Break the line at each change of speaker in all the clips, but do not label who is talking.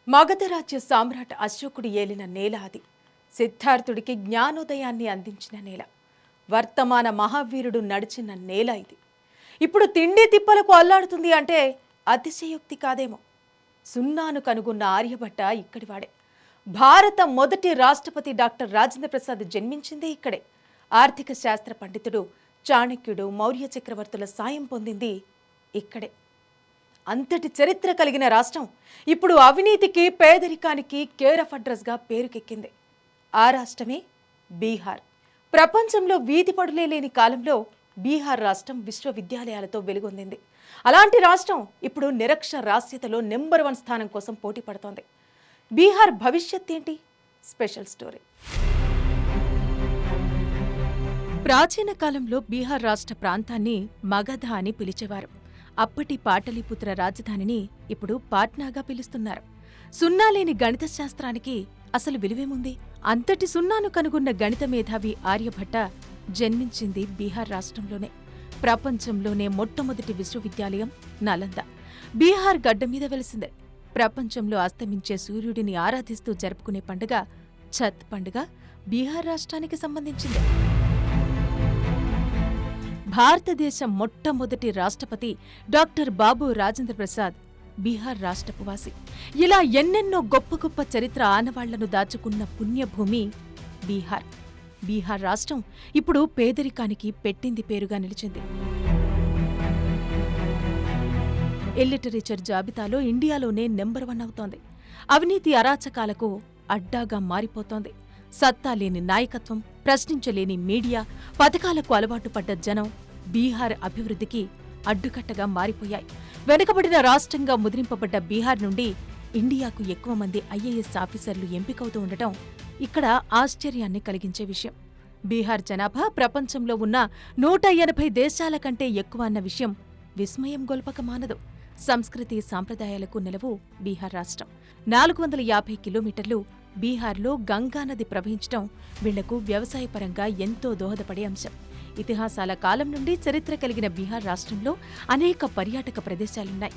మగధరాజ్య సామ్రాట్ అశోకుడు ఏలిన నేల అది. సిద్ధార్థుడికి జ్ఞానోదయాన్ని అందించిన నేల. వర్తమాన మహావీరుడు నడిచిన నేల ఇది. ఇప్పుడు తిండి తిప్పలకు అల్లాడుతుంది అంటే అతిశయోక్తి కాదేమో. సున్నాను కనుగొన్న ఆర్యభట్ట ఇక్కడివాడే. భారత మొదటి రాష్ట్రపతి డాక్టర్ రాజేంద్ర ప్రసాద్ జన్మించిందే ఇక్కడే. ఆర్థిక శాస్త్ర పండితుడు చాణక్యుడు, మౌర్య చక్రవర్తుల సాయం పొందింది ఇక్కడే. అంతటి చరిత్ర కలిగిన రాష్ట్రం ఇప్పుడు అవినీతికి, పేదరికానికి కేర్ ఆఫ్ అడ్రస్గా పేరుకెక్కింది. ఆ రాష్ట్రమే బీహార్. ప్రపంచంలో వీధి పడులే లేని కాలంలో బీహార్ రాష్ట్రం విశ్వవిద్యాలయాలతో వెలుగొందింది. అలాంటి రాష్ట్రం ఇప్పుడు నిరక్షరాస్యతలో నెంబర్ 1 స్థానం కోసం పోటీ పడుతోంది. బీహార్ భవిష్యత్ ఏంటి? Special story. ప్రాచీన కాలంలో బీహార్ రాష్ట్ర ప్రాంతాన్ని మగధ అని పిలిచేవారు. అప్పటి పాటలీపుత్ర రాజధానిని ఇప్పుడు పాట్నాగా పిలుస్తున్నారు. సున్నా లేని గణిత శాస్త్రానికి అసలు విలువేముంది? అంతటి సున్నాను కనుగొన్న గణిత మేధావి ఆర్యభట్ట జన్మించింది బీహార్ రాష్ట్రంలోనే. ప్రపంచంలోనే మొట్టమొదటి విశ్వవిద్యాలయం నలంద బీహార్ గడ్డ మీద వెలిసిందే. ప్రపంచంలో అస్తమించే సూర్యుడిని ఆరాధిస్తూ జరుపుకునే పండుగ ఛత్ పండుగ బీహార్ రాష్ట్రానికి సంబంధించింది. భారతదేశం మొట్టమొదటి రాష్ట్రపతి డాక్టర్ బాబు రాజేంద్ర ప్రసాద్ బీహార్ రాష్ట్రపు వాసి. ఇలా ఎన్నెన్నో గొప్ప గొప్ప చరిత్ర ఆనవాళ్లను దాచుకున్న పుణ్యభూమి బీహార్. బీహార్ రాష్ట్రం ఇప్పుడు పేదరికానికి పెట్టింది పేరుగా నిలిచింది. ఇల్లిటరేచర్ జాబితాలో ఇండియాలోనే నెంబర్ 1 అవుతోంది. అవినీతి అరాచకాలకు అడ్డాగా మారిపోతోంది. సత్తా లేని నాయకత్వం, ప్రశ్నించలేని మీడియా, పథకాలకు అలవాటు పడ్డ జనం బీహార్ అభివృద్ధికి అడ్డుకట్టగా మారిపోయాయి. వెనుకబడిన రాష్ట్రంగా ముద్రింపబడ్డ బీహార్ నుండి ఇండియాకు ఎక్కువ మంది ఐఏఎస్ ఆఫీసర్లు ఎంపికవుతూ ఉండటం ఇక్కడ ఆశ్చర్యాన్ని కలిగించే విషయం. బీహార్ జనాభా ప్రపంచంలో ఉన్న 180 దేశాల కంటే ఎక్కువ అన్న విషయం విస్మయం గొల్పక మానదు. సంస్కృతి సాంప్రదాయాలకు నెలవు బీహార్ రాష్ట్రం. 450 కిలోమీటర్లు బీహార్లో గంగానది ప్రవహించడం వీళ్లకు వ్యవసాయపరంగా ఎంతో దోహదపడే అంశం. ఇతిహాసాల కాలం నుండి చరిత్ర కలిగిన బీహార్ రాష్ట్రంలో అనేక పర్యాటక ప్రదేశాలున్నాయి.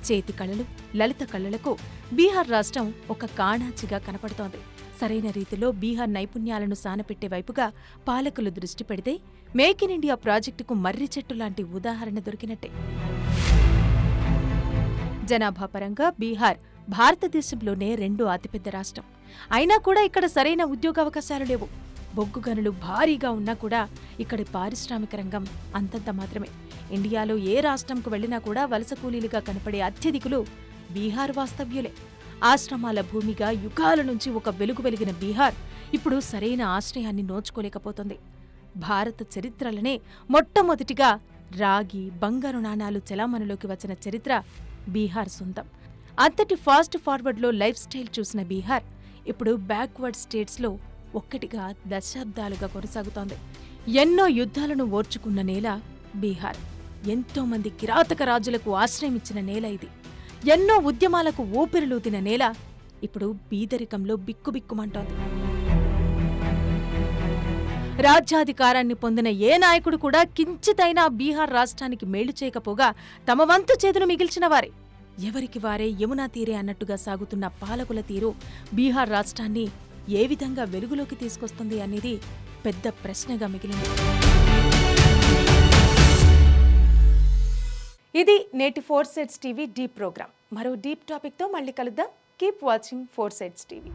చేతి కళలు, లలిత కళలకు బీహార్ రాష్ట్రం ఒక కాణాచిగా కనపడుతోంది. సరైన రీతిలో బీహార్ నైపుణ్యాలను సానపెట్టే వైపుగా పాలకులు దృష్టి పెడితే మేక్ ఇన్ ఇండియా ప్రాజెక్టుకు మర్రి చెట్టు లాంటి ఉదాహరణ దొరికినట్టే. జనాభా పరంగా బీహార్ భారతదేశంలోనే 2వ అతిపెద్ద రాష్ట్రం. అయినా కూడా ఇక్కడ సరైన ఉద్యోగావకాశాలు లేవు. బొగ్గు గనులు భారీగా ఉన్నా కూడా ఇక్కడి పారిశ్రామిక రంగం అంతంత మాత్రమే. ఇండియాలో ఏ రాష్ట్రంకు వెళ్లినా కూడా వలస కూలీలుగా కనపడే అత్యధికులు బీహార్ వాస్తవ్యులే. ఆశ్రమాల భూమిగా యుగాల నుంచి ఒక వెలుగు వెలిగిన బీహార్ ఇప్పుడు సరైన ఆశ్రయాన్ని నోచుకోలేకపోతుంది. భారత చరిత్రలనే మొట్టమొదటిగా రాగి, బంగారు నాణాలు చెలామణిలోకి వచ్చిన చరిత్ర బీహార్ సొంతం. అంతటి ఫాస్ట్ ఫార్వర్డ్లో లైఫ్ స్టైల్ చూసిన బీహార్ ఇప్పుడు బ్యాక్వర్డ్ స్టేట్స్లో ఒక్కటిగా దశాబ్దాలుగా కొనసాగుతోంది. ఎన్నో యుద్ధాలను ఓర్చుకున్న నేల బీహార్. ఎంతోమంది కిరాతక రాజులకు ఆశ్రయమిచ్చిన నేల ఇది. ఎన్నో ఉద్యమాలకు ఊపిరిలూదిన నేల ఇప్పుడు బీదరికంలో బిక్కుబిక్కుమంటోంది. రాజ్యాధికారాన్ని పొందిన ఏ నాయకుడు కూడా కించితైనా బీహార్ రాష్ట్రానికి మేలు చేయకపోగా తమ వంతు చేతులు మిగిల్చిన వారే. ఎవరికి వారే యమునా తీరే అన్నట్టుగా సాగుతున్న పాలకుల తీరు బీహార్ రాష్ట్రాన్ని ఏ విధంగా వెలుగులోకి తీసుకొస్తుంది అనేది పెద్ద ప్రశ్నగా మిగిలింది. ఇది నేటి 4 Sides టీవీ డీప్ ప్రోగ్రామ్. మరో డీప్ టాపిక్తో మళ్ళీ కలుద్దాం. Keep watching 4 Sides TV.